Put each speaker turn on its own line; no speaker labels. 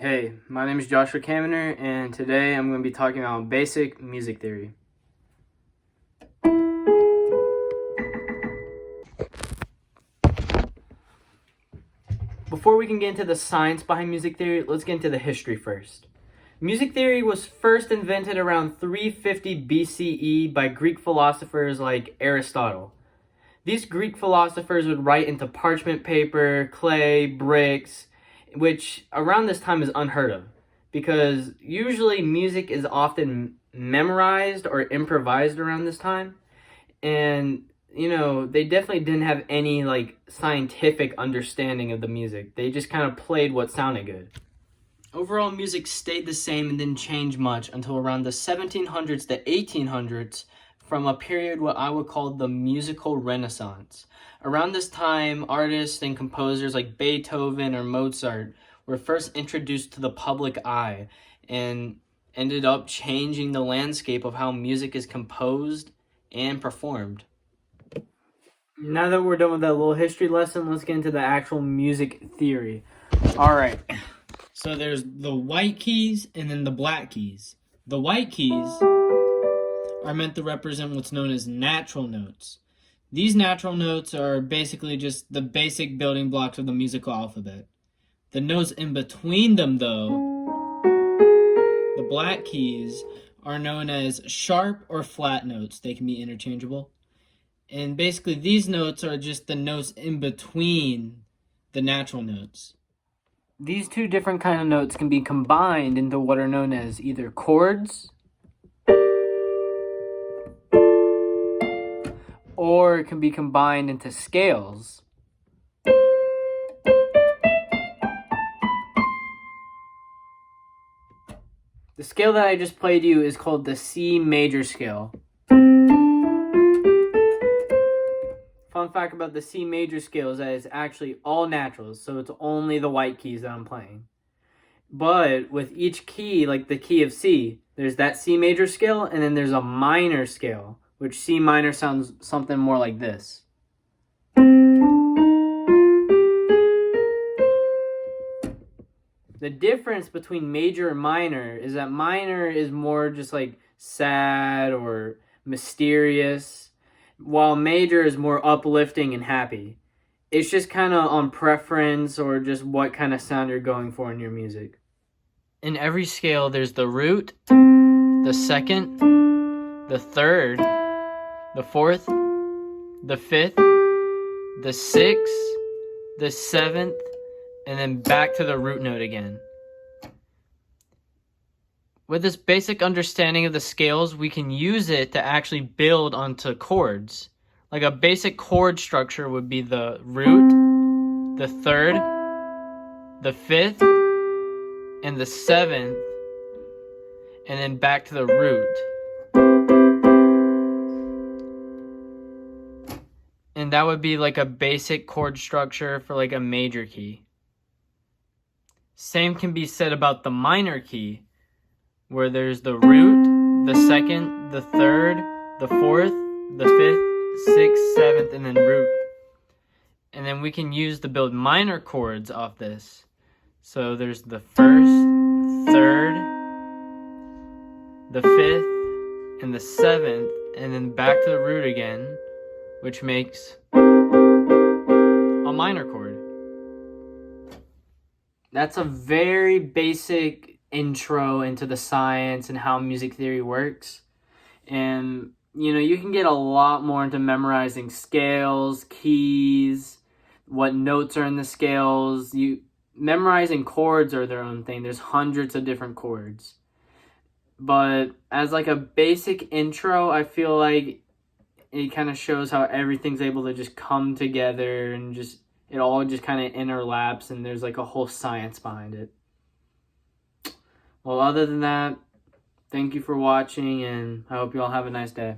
Hey, my name is Joshua Kamener, and today I'm going to be talking about basic music theory. Before we can get into the science behind music theory, let's get into the history first. Music theory was first invented around 350 BCE by Greek philosophers like Aristotle. These Greek philosophers would write into parchment paper, clay, bricks, which around this time is unheard of, because usually music is often memorized or improvised around this time. And they definitely didn't have any scientific understanding of the music. They just kind of played what sounded good. Overall, music stayed the same and didn't change much until around the 1700s to 1800s, from a period what I would call the musical renaissance. Around this time, artists and composers like Beethoven or Mozart were first introduced to the public eye and ended up changing the landscape of how music is composed and performed. Now that we're done with that little history lesson, let's get into the actual music theory. All right. So there's the white keys and then the black keys. The white keys are meant to represent what's known as natural notes. These natural notes are basically just the basic building blocks of the musical alphabet. The notes in between them, though, the black keys, are known as sharp or flat notes. They can be interchangeable. And basically, these notes are just the notes in between the natural notes. These two different kind of notes can be combined into what are known as either chords or it can be combined into scales. The scale that I just played you is called the C major scale. Fun fact about the C major scale is that it's actually all naturals, so it's only the white keys that I'm playing. But with each key, like the key of C, there's that C major scale, and then there's a minor scale, which C minor sounds something more like this. The difference between major and minor is that minor is more just like sad or mysterious, while major is more uplifting and happy. It's just kind of on preference or just what kind of sound you're going for in your music. In every scale, there's the root, the second, the third, the fourth, the fifth, the sixth, the seventh, and then back to the root note again. With this basic understanding of the scales, we can use it to actually build onto chords. Like a basic chord structure would be the root, the third, the fifth, and the seventh, and then back to the root. And that would be like a basic chord structure for like a major key. Same can be said about the minor key, where there's the root, the second, the third, the fourth, the fifth, sixth, seventh, and then root. And then we can use to build minor chords off this. So there's the first, third, the fifth, and the seventh, and then back to the root again, which makes a minor chord. That's a very basic intro into the science and how music theory works. And you can get a lot more into memorizing scales, keys, what notes are in the scales. Memorizing chords are their own thing. There's hundreds of different chords. But as like a basic intro, I feel like it kind of shows how everything's able to just come together and just it all just kind of interlaps, and there's like a whole science behind it. Well, other than that, thank you for watching, and I hope you all have a nice day.